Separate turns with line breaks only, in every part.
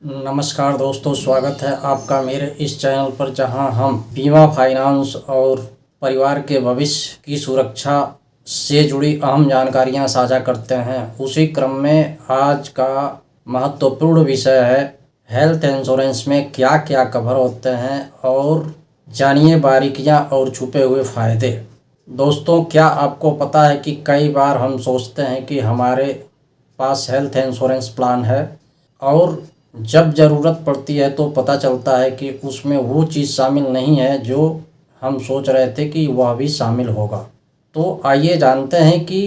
नमस्कार दोस्तों, स्वागत है आपका मेरे इस चैनल पर, जहां हम बीमा, फाइनेंस और परिवार के भविष्य की सुरक्षा से जुड़ी अहम जानकारियां साझा करते हैं। उसी क्रम में आज का महत्वपूर्ण विषय है हेल्थ इंश्योरेंस में क्या क्या कवर होते हैं और जानिए बारीकियां और छुपे हुए फ़ायदे। दोस्तों, क्या आपको पता है कि कई बार हम सोचते हैं कि हमारे पास हेल्थ इंश्योरेंस प्लान है और जब ज़रूरत पड़ती है तो पता चलता है कि उसमें वो चीज़ शामिल नहीं है जो हम सोच रहे थे कि वह भी शामिल होगा। तो आइए जानते हैं कि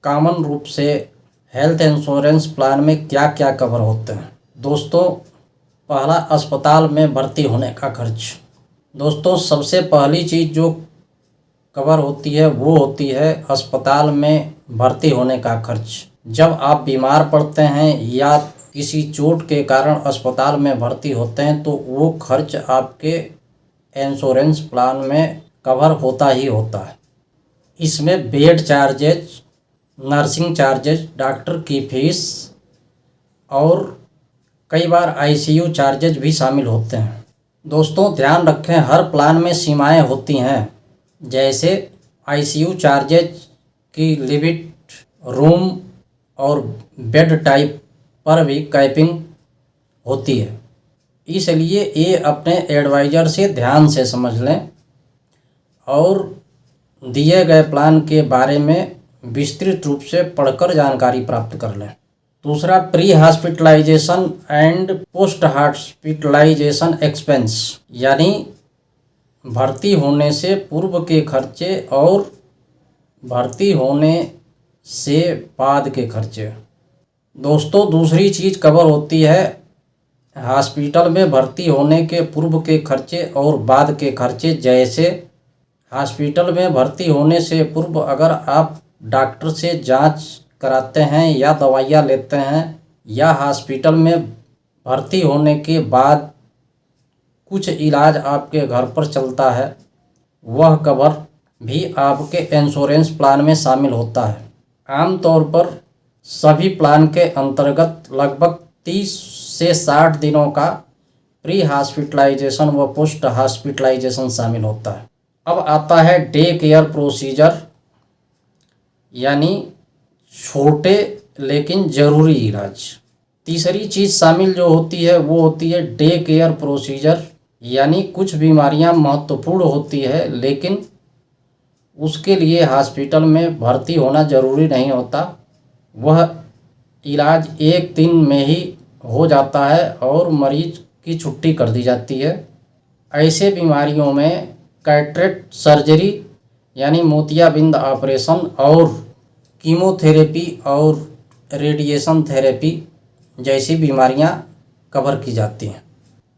कॉमन रूप से हेल्थ इंश्योरेंस प्लान में क्या क्या कवर होते हैं। दोस्तों, पहला, अस्पताल में भर्ती होने का खर्च। दोस्तों, सबसे पहली चीज़ जो कवर होती है वो होती है अस्पताल में भर्ती होने का खर्च। जब आप बीमार पड़ते हैं या किसी चोट के कारण अस्पताल में भर्ती होते हैं तो वो खर्च आपके इंश्योरेंस प्लान में कवर होता ही होता है। इसमें bed charges, nursing charges, doctor की फीस और कई बार आईसीयू चार्जेज भी शामिल होते हैं। दोस्तों, ध्यान रखें, हर प्लान में सीमाएं होती हैं, जैसे आईसीयू चार्जेज की लिमिट, रूम और बेड टाइप पर भी कैपिंग होती है। इसलिए ये अपने एडवाइज़र से ध्यान से समझ लें और दिए गए प्लान के बारे में विस्तृत रूप से पढ़कर जानकारी प्राप्त कर लें। दूसरा, pre hospitalization and post hospitalization expense, यानी भर्ती होने से पूर्व के खर्चे और भर्ती होने से बाद के खर्चे। दोस्तों, दूसरी चीज़ कवर होती है हॉस्पिटल में भर्ती होने के पूर्व के खर्चे और बाद के खर्चे। जैसे हॉस्पिटल में भर्ती होने से पूर्व अगर आप डॉक्टर से जांच कराते हैं या दवाइयाँ लेते हैं, या हॉस्पिटल में भर्ती होने के बाद कुछ इलाज आपके घर पर चलता है, वह कवर भी आपके इंश्योरेंस प्लान में शामिल होता है। आमतौर पर सभी प्लान के अंतर्गत लगभग 30 से 60 दिनों का प्री हॉस्पिटलाइजेशन व पोस्ट हॉस्पिटलाइजेशन शामिल होता है। अब आता है डे केयर प्रोसीजर, यानी छोटे लेकिन ज़रूरी इलाज। तीसरी चीज़ शामिल जो होती है वो होती है डे केयर प्रोसीजर, यानी कुछ बीमारियां महत्वपूर्ण होती है लेकिन उसके लिए हॉस्पिटल में भर्ती होना ज़रूरी नहीं होता। वह इलाज एक दिन में ही हो जाता है और मरीज की छुट्टी कर दी जाती है। ऐसे बीमारियों में कैटरेक्ट सर्जरी, यानी मोतियाबिंद ऑपरेशन, और कीमोथेरेपी और रेडिएशन थेरेपी जैसी बीमारियां कवर की जाती हैं।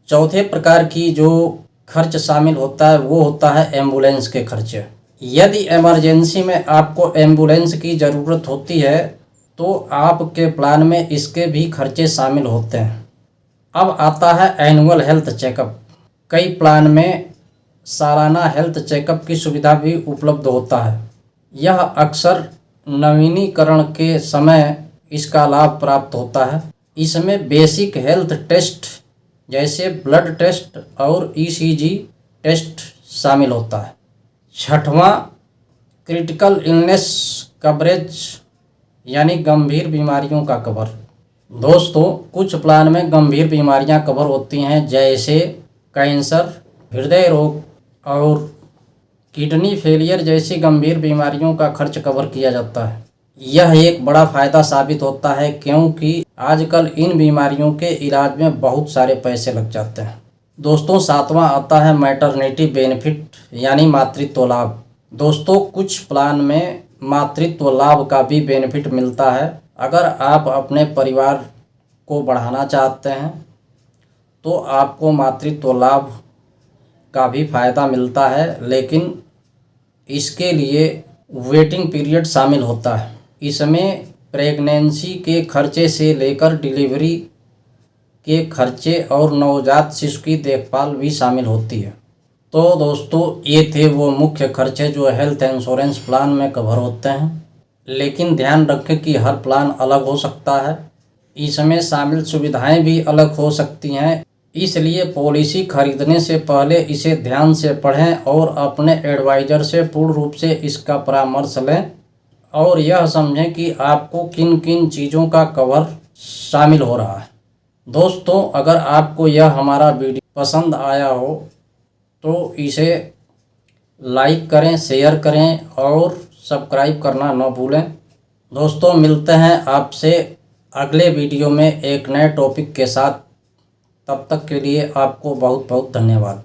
चौथे प्रकार की जो खर्च शामिल होता है वो होता है एम्बुलेंस के खर्चे। यदि इमरजेंसी में आपको एम्बुलेंस की ज़रूरत होती है तो आपके प्लान में इसके भी खर्चे शामिल होते हैं। अब आता है एनुअल हेल्थ चेकअप। कई प्लान में सालाना हेल्थ चेकअप की सुविधा भी उपलब्ध होता है। यह अक्सर नवीनीकरण के समय इसका लाभ प्राप्त होता है। इसमें बेसिक हेल्थ टेस्ट जैसे ब्लड टेस्ट और ईसीजी टेस्ट शामिल होता है। छठवां, क्रिटिकल इलनेस कवरेज, यानी गंभीर बीमारियों का कवर। दोस्तों, कुछ प्लान में गंभीर बीमारियां कवर होती हैं, जैसे कैंसर, हृदय रोग और किडनी फेलियर जैसी गंभीर बीमारियों का खर्च कवर किया जाता है। यह एक बड़ा फ़ायदा साबित होता है क्योंकि आजकल इन बीमारियों के इलाज में बहुत सारे पैसे लग जाते हैं। दोस्तों, सातवां आता है मैटरनिटी बेनिफिट, यानी मातृत्व लाभ। दोस्तों, कुछ प्लान में मातृत्व लाभ का भी बेनिफिट मिलता है। अगर आप अपने परिवार को बढ़ाना चाहते हैं तो आपको मातृत्व लाभ का भी फ़ायदा मिलता है, लेकिन इसके लिए वेटिंग पीरियड शामिल होता है। इसमें प्रेगनेंसी के खर्चे से लेकर डिलीवरी के खर्चे और नवजात शिशु की देखभाल भी शामिल होती है। तो दोस्तों, ये थे वो मुख्य खर्चे जो हेल्थ इंश्योरेंस प्लान में कवर होते हैं, लेकिन ध्यान रखें कि हर प्लान अलग हो सकता है, इसमें शामिल सुविधाएं भी अलग हो सकती हैं, इसलिए पॉलिसी खरीदने से पहले इसे ध्यान से पढ़ें और अपने एडवाइज़र से पूर्ण रूप से इसका परामर्श लें और यह समझें कि आपको किन किन चीज़ों का कवर शामिल हो रहा है। दोस्तों, अगर आपको यह हमारा वीडियो पसंद आया हो तो इसे लाइक करें, शेयर करें और सब्सक्राइब करना न भूलें। दोस्तों, मिलते हैं आपसे अगले वीडियो में एक नए टॉपिक के साथ। तब तक के लिए आपको बहुत बहुत धन्यवाद।